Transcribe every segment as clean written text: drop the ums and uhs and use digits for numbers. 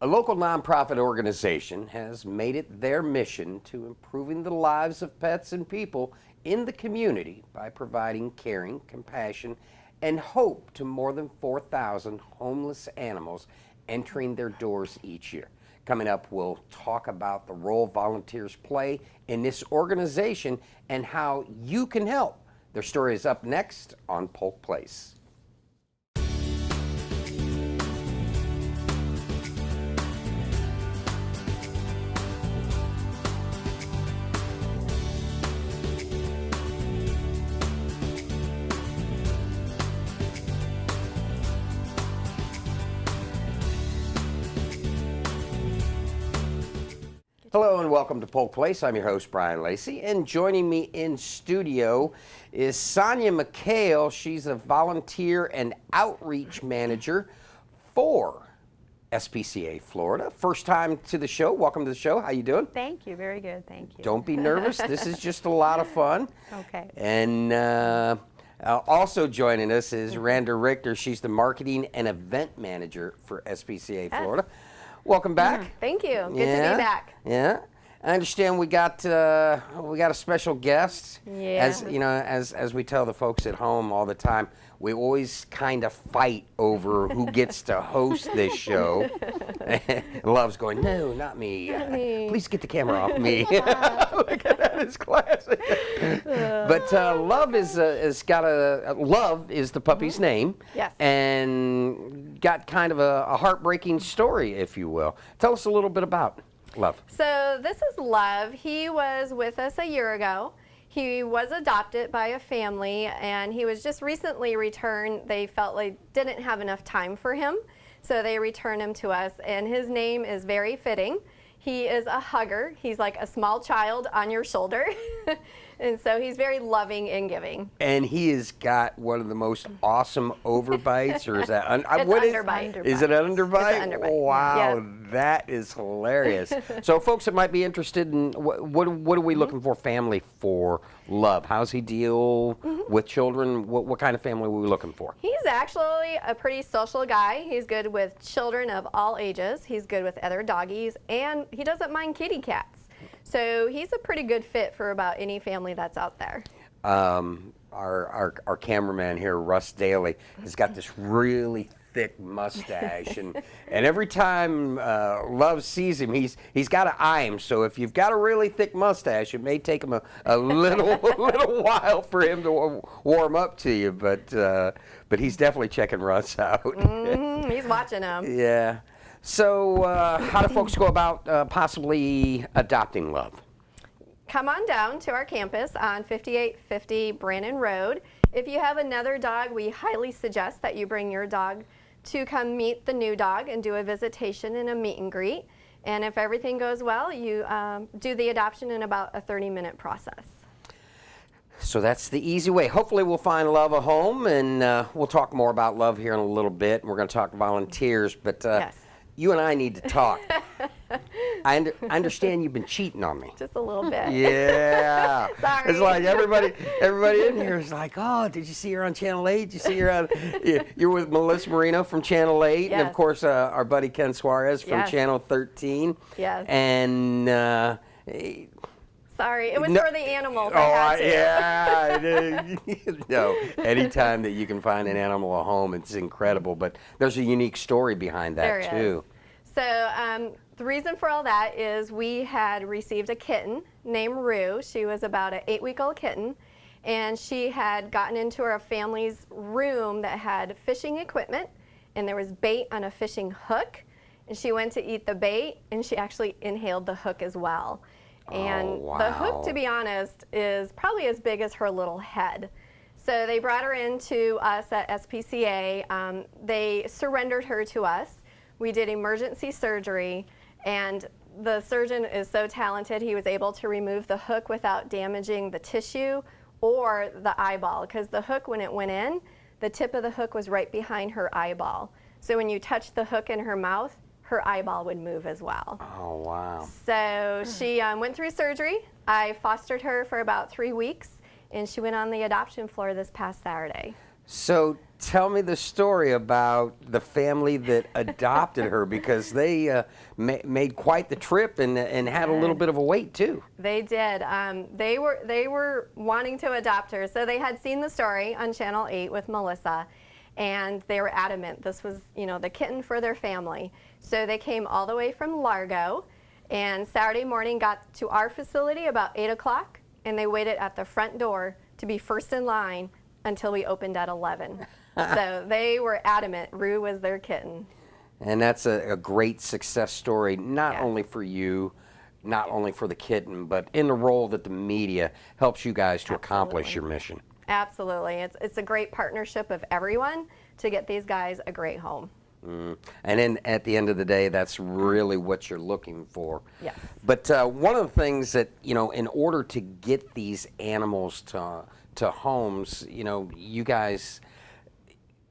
A local nonprofit organization has made it their mission to improving the lives of pets and people in the community by providing caring, compassion, and hope to more than 4,000 homeless animals entering their doors each year. Coming up, we'll talk about the role volunteers play in this organization and how you can help. Their story is up next on Polk Place. Hello and welcome to Polk Place. I'm your host, Brian Lacey, and joining me in studio is Sonia McHale. She's a volunteer and outreach manager for SPCA Florida. First time to the show. Welcome to the show. How you doing? Thank you. Very good. Thank you. Don't be nervous. This is just a lot of fun. Okay. And also joining us is Randa Richter. She's the marketing and event manager for SPCA Florida. Welcome back. Thank you. Good to be back. Yeah. I understand we got a special guest. Yeah. As you know, as we tell the folks at home all the time, we always kind of fight over who gets to host this show. Love's going, no, not me. Not me. Please get the camera off me. Look at that, it's classic. But Love is Love is the puppy's name. Yes. And got kind of a heartbreaking story, if you will. Tell us a little bit about Love. So this is Love. He was with us a year ago. He was adopted by a family, and he was just recently returned. They felt like didn't have enough time for him, so they returned him to us, and his name is very fitting. He is a hugger. He's like a small child on your shoulder. And so he's very loving and giving. And he has got one of the most awesome overbites, or is that underbite. Is it an underbite? It's an underbite. Wow, Yeah. That is hilarious. So folks that might be interested in what are we looking for family for Love? How's he deal with children? What kind of family are we looking for? He's actually a pretty social guy. He's good with children of all ages. He's good with other doggies, and he doesn't mind kitty cats. So he's a pretty good fit for about any family that's out there. Our cameraman here, Russ Daly, has got this really thick mustache, and every time Love sees him, he's got to eye him. So if you've got a really thick mustache, it may take him a little while for him to warm up to you. But he's definitely checking Russ out. He's watching him. Yeah. So how do folks go about possibly adopting Love? Come on down to our campus on 5850 Brannon Road. If you have another dog, we highly suggest that you bring your dog to come meet the new dog and do a visitation and a meet and greet. And if everything goes well, you do the adoption in about a 30-minute process. So that's the easy way. Hopefully we'll find Love a home, and we'll talk more about Love here in a little bit. We're going to talk volunteers, but yes. You and I need to talk. I understand you've been cheating on me. Just a little bit. Yeah. Sorry. It's like everybody in here is like, oh, did you see her on Channel 8? Did you see her on, you're with Melissa Marino from Channel 8, Yes. and of course our buddy Ken Suarez from Yes. Channel 13. Yes. And Sorry, it was for the animals. Yeah. No, anytime that you can find an animal a home, it's incredible. But there's a unique story behind that too. So the reason for all that is we had received a kitten named Rue. She was about an 8-week-old kitten, and she had gotten into our family's room that had fishing equipment, and there was bait on a fishing hook, and she went to eat the bait, and she actually inhaled the hook as well. And the hook, to be honest, is probably as big as her little head. So they brought her in to us at SPCA. They surrendered her to us. We did emergency surgery, and the surgeon is so talented, he was able to remove the hook without damaging the tissue or the eyeball, because the hook, when it went in, the tip of the hook was right behind her eyeball. So when you touched the hook in her mouth, her eyeball would move as well. Oh, wow. So she went through surgery. I fostered her for about 3 weeks, and she went on the adoption floor this past Saturday. So Tell me the story about the family that adopted her, because they made quite the trip and had a little bit of a wait too. They did. They were wanting to adopt her, so they had seen the story on Channel 8 with Melissa, and they were adamant this was, you know, the kitten for their family. So they came all the way from Largo, and Saturday morning got to our facility about 8 o'clock, and they waited at the front door to be first in line until we opened at 11. So they were adamant Rue was their kitten. And that's a great success story, not Yeah. only for you, not only for the kitten, but in the role that the media helps you guys to accomplish your mission. Absolutely. It's a great partnership of everyone to get these guys a great home. And then at the end of the day, that's really what you're looking for. Yes. But one of the things that, you know, in order to get these animals to homes, you know, you guys,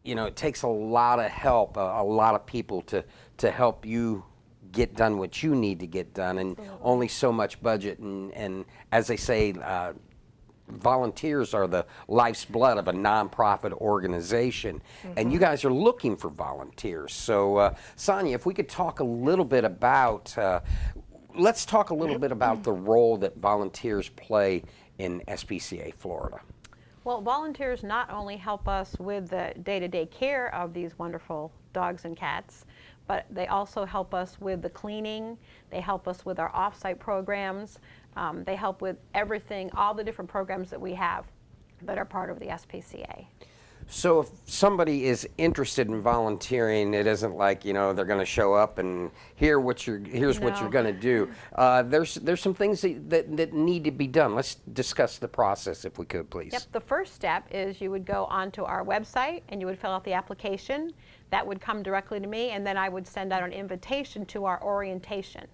you know, it takes a lot of help, a lot of people to help you get done what you need to get done, and only so much budget. And as they say, volunteers are the life's blood of a nonprofit organization, and you guys are looking for volunteers. So, Sonia, if we could talk a little bit about, let's talk a little bit about the role that volunteers play in SPCA Florida. Well, volunteers not only help us with the day-to-day care of these wonderful dogs and cats, but they also help us with the cleaning. They help us with our off-site programs. They help with everything, all the different programs that we have that are part of the SPCA. So if somebody is interested in volunteering, it isn't like, you know, they're going to show up and here's what you're going to do. There's some things that need to be done. Let's discuss the process, if we could, please. Yep, the first step is you would go onto our website and you would fill out the application. That would come directly to me, and then I would send out an invitation to our orientation.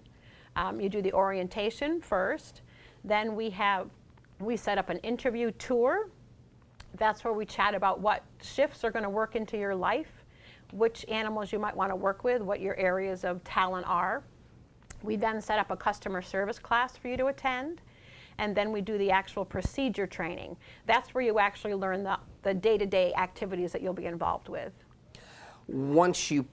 You do the orientation first, then we set up an interview tour. That's where we chat about what shifts are going to work into your life, which animals you might want to work with, what your areas of talent are. We then set up a customer service class for you to attend, and then we do the actual procedure training. That's where you actually learn the day-to-day activities that you'll be involved with. Once you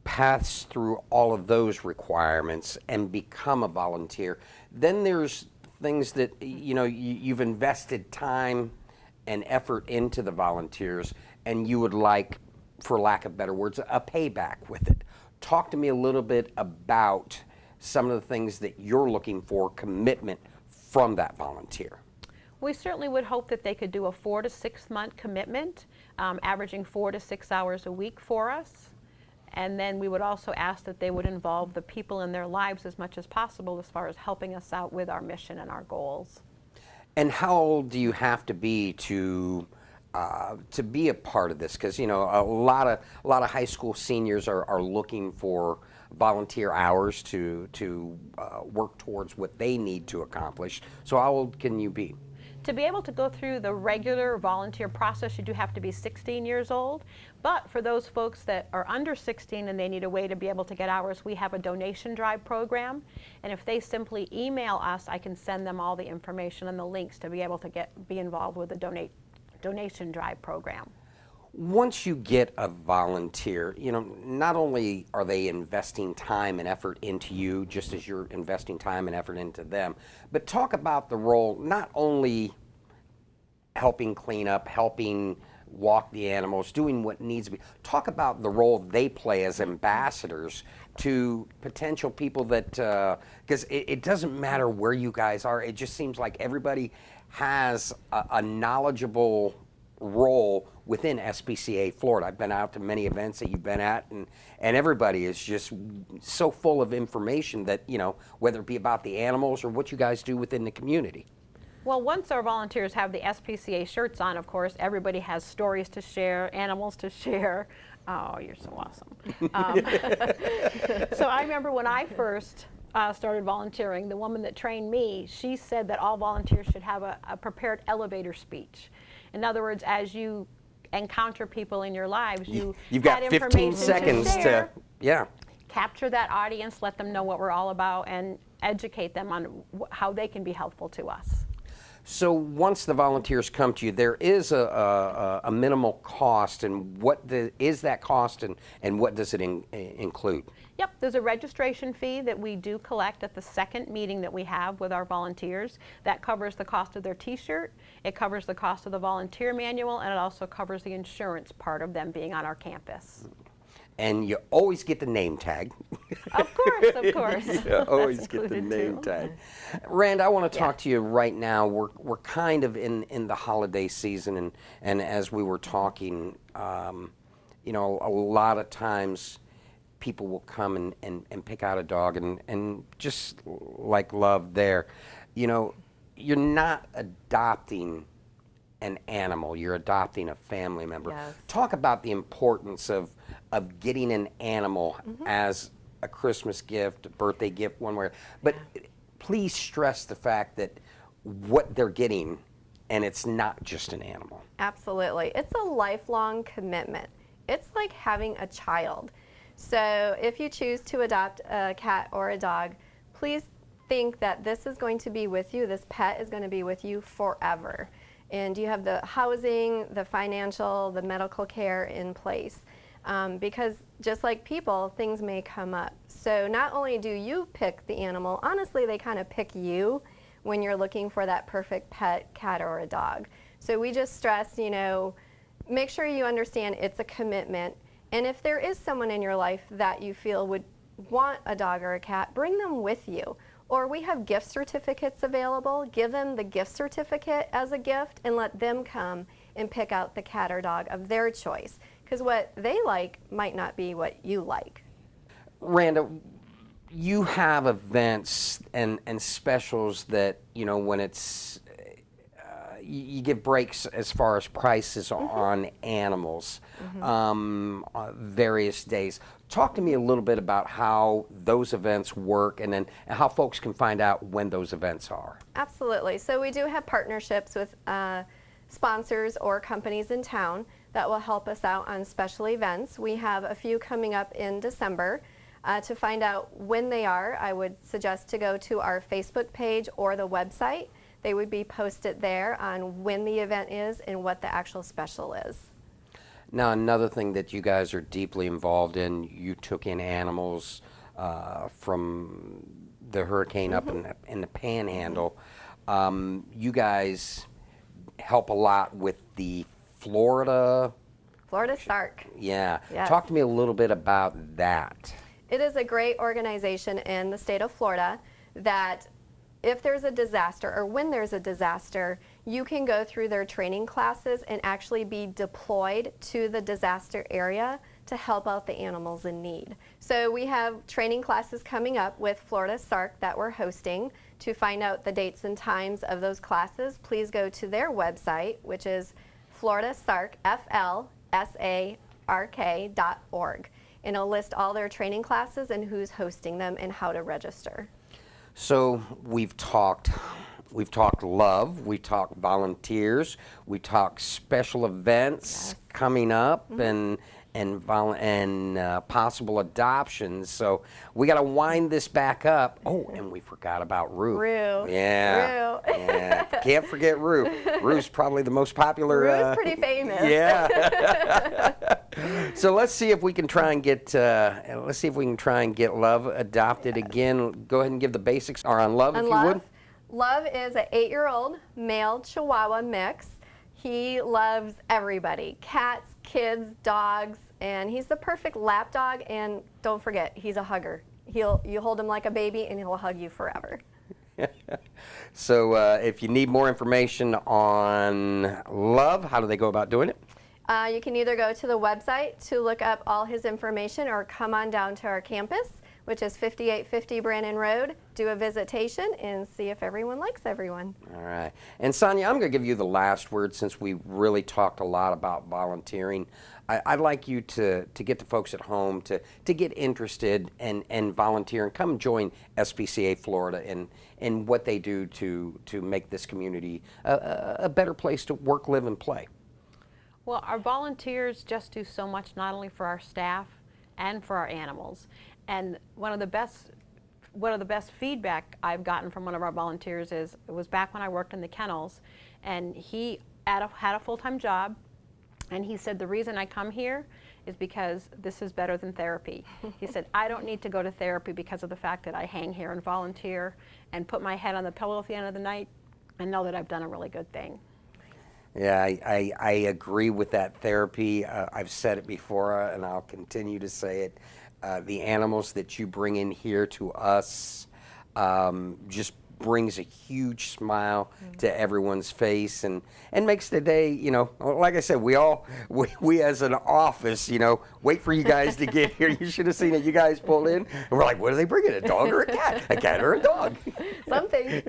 pass through all of those requirements and become a volunteer, then there's things that, you know, you've invested time and effort into the volunteers, and you would like, for lack of better words, a payback with it. Talk to me a little bit about some of the things that you're looking for, commitment from that volunteer. We certainly would hope that they could do a 4 to 6 month commitment, averaging 4 to 6 hours a week for us. And then we would also ask that they would involve the people in their lives as much as possible as far as helping us out with our mission and our goals. And how old do you have to be to be a part of this? Because, you know, a lot of high school seniors are looking for volunteer hours to work towards what they need to accomplish. So how old can you be? To be able to go through the regular volunteer process, you do have to be 16 years old. But for those folks that are under 16 and they need a way to be able to get hours, we have a donation drive program. And if they simply email us, I can send them all the information and the links to be able to be involved with the donation drive program. Once you get a volunteer, you know, not only are they investing time and effort into you, just as you're investing time and effort into them, but talk about the role, not only helping clean up, helping walk the animals, doing what needs to be. Talk about the role they play as ambassadors to potential people that, because it doesn't matter where you guys are, it just seems like everybody has a knowledgeable role within SPCA Florida. I've been out to many events that you've been at, and everybody is just so full of information that, you know, whether it be about the animals or what you guys do within the community. Well, once our volunteers have the SPCA shirts on, of course, everybody has stories to share, animals to share. Oh, you're so awesome. So I remember when I first started volunteering, the woman that trained me, she said that all volunteers should have a prepared elevator speech. In other words, as you encounter people in your lives, you've got 15 seconds to capture that audience, let them know what we're all about, and educate them on how they can be helpful to us. So once the volunteers come to you, there is a minimal cost, and is that cost, and what does it include? Yep, there's a registration fee that we do collect at the second meeting that we have with our volunteers. That covers the cost of their t-shirt, it covers the cost of the volunteer manual, and it also covers the insurance part of them being on our campus. And you always get the name tag. Of course, of course. You always That's get the included name too. tag. Rand, I want to talk Yeah. to you right now. We're kind of in the holiday season, and as we were talking, you know, a lot of times people will come and pick out a dog, and just like Love there, you know, you're not adopting an animal, you're adopting a family member. Yes. Talk about the importance of getting an animal as a Christmas gift, a birthday gift, one way. But please stress the fact that what they're getting, and it's not just an animal. Absolutely. It's a lifelong commitment. It's like having a child. So if you choose to adopt a cat or a dog, please think that this is going to be with you, this pet is going to be with you forever. And you have the housing, the financial, the medical care in place. Because just like people, things may come up. So not only do you pick the animal, honestly, they kind of pick you when you're looking for that perfect pet, cat, or a dog. So we just stress, you know, make sure you understand it's a commitment. And if there is someone in your life that you feel would want a dog or a cat, bring them with you. Or we have gift certificates available. Give them the gift certificate as a gift and let them come and pick out the cat or dog of their choice. Because what they like might not be what you like. Randa, you have events and specials that, you know, when it's, you give breaks as far as prices on animals, various days. Talk to me a little bit about how those events work, and then how folks can find out when those events are. Absolutely. So we do have partnerships with sponsors or companies in town that will help us out on special events. We have a few coming up in December. To find out when they are, I would suggest to go to our Facebook page or the website. They would be posted there on when the event is and what the actual special is. Now, another thing that you guys are deeply involved in, you took in animals from the hurricane up in the Panhandle. You guys help a lot with the Florida Sark. Yeah. Yes. Talk to me a little bit about that. It is a great organization in the state of Florida that if there's a disaster or when there's a disaster, you can go through their training classes and actually be deployed to the disaster area to help out the animals in need. So we have training classes coming up with Florida Sark that we're hosting. To find out the dates and times of those classes, please go to their website, which is FloridaSark.org. And it'll list all their training classes and who's hosting them and how to register. So we've talked love, we talked volunteers, we talked special events coming up, and possible adoptions. So we got to wind this back up. Oh, and we forgot about Rue. Rue. Yeah. Rue. Yeah. Can't forget Rue. Rue's probably the most popular. Rue's pretty famous. Yeah. So let's see if we can try and get Love adopted again. Go ahead and give the basics on Love, if you would. Love is an 8-year-old male Chihuahua mix. He loves everybody, cats, kids, dogs, and he's the perfect lap dog. And don't forget, he's a hugger. You hold him like a baby, and he'll hug you forever. So if you need more information on Love, how do they go about doing it? You can either go to the website to look up all his information or come on down to our campus, which is 5850 Brannan Road, do a visitation and see if everyone likes everyone. All right. And Sonia, I'm going to give you the last word since we really talked a lot about volunteering. I'd like you to get the folks at home to get interested and volunteer and come join SPCA Florida and what they do to make this community a better place to work, live, and play. Well, our volunteers just do so much, not only for our staff and for our animals. And one of the best one of the best feedback I've gotten from one of our volunteers is, it was back when I worked in the kennels, and he had a full-time job, and he said, the reason I come here is because this is better than therapy. He said, I don't need to go to therapy because of the fact that I hang here and volunteer and put my head on the pillow at the end of the night and know that I've done a really good thing. Yeah, I agree with that therapy. I've said it before, and I'll continue to say it. The animals that you bring in here to us just brings a huge smile to everyone's face and makes the day, you know, like I said, we as an office, you know, wait for you guys to get here. You should have seen it. You guys pulled in, and we're like, what are they bringing, a dog or a cat? A cat or a dog? Something.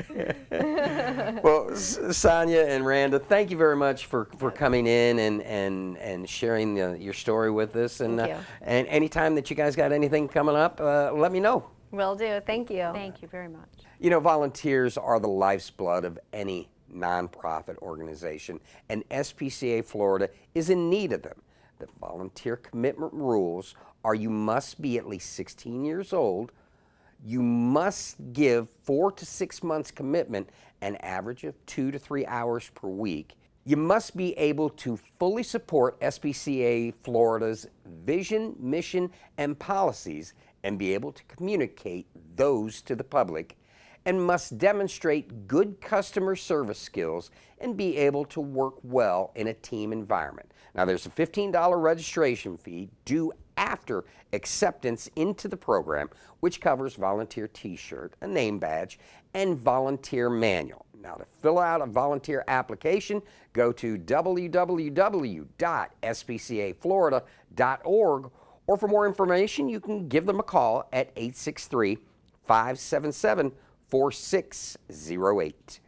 Well, Sonia and Randa, thank you very much for coming in and sharing your story with us. And, Thank you. And anytime that you guys got anything coming up, let me know. Will do. Thank you. Thank you very much. You know, volunteers are the life's blood of any nonprofit organization, and SPCA Florida is in need of them. The volunteer commitment rules are you must be at least 16 years old, you must give 4 to 6 months commitment, an average of 2 to 3 hours per week. You must be able to fully support SPCA Florida's vision, mission, and policies and be able to communicate those to the public, and must demonstrate good customer service skills and be able to work well in a team environment. Now, there's a $15 registration fee due after acceptance into the program, which covers volunteer t-shirt, a name badge, and volunteer manual. Now, to fill out a volunteer application, go to www.spcaflorida.org, or for more information, you can give them a call at 863-577-4608.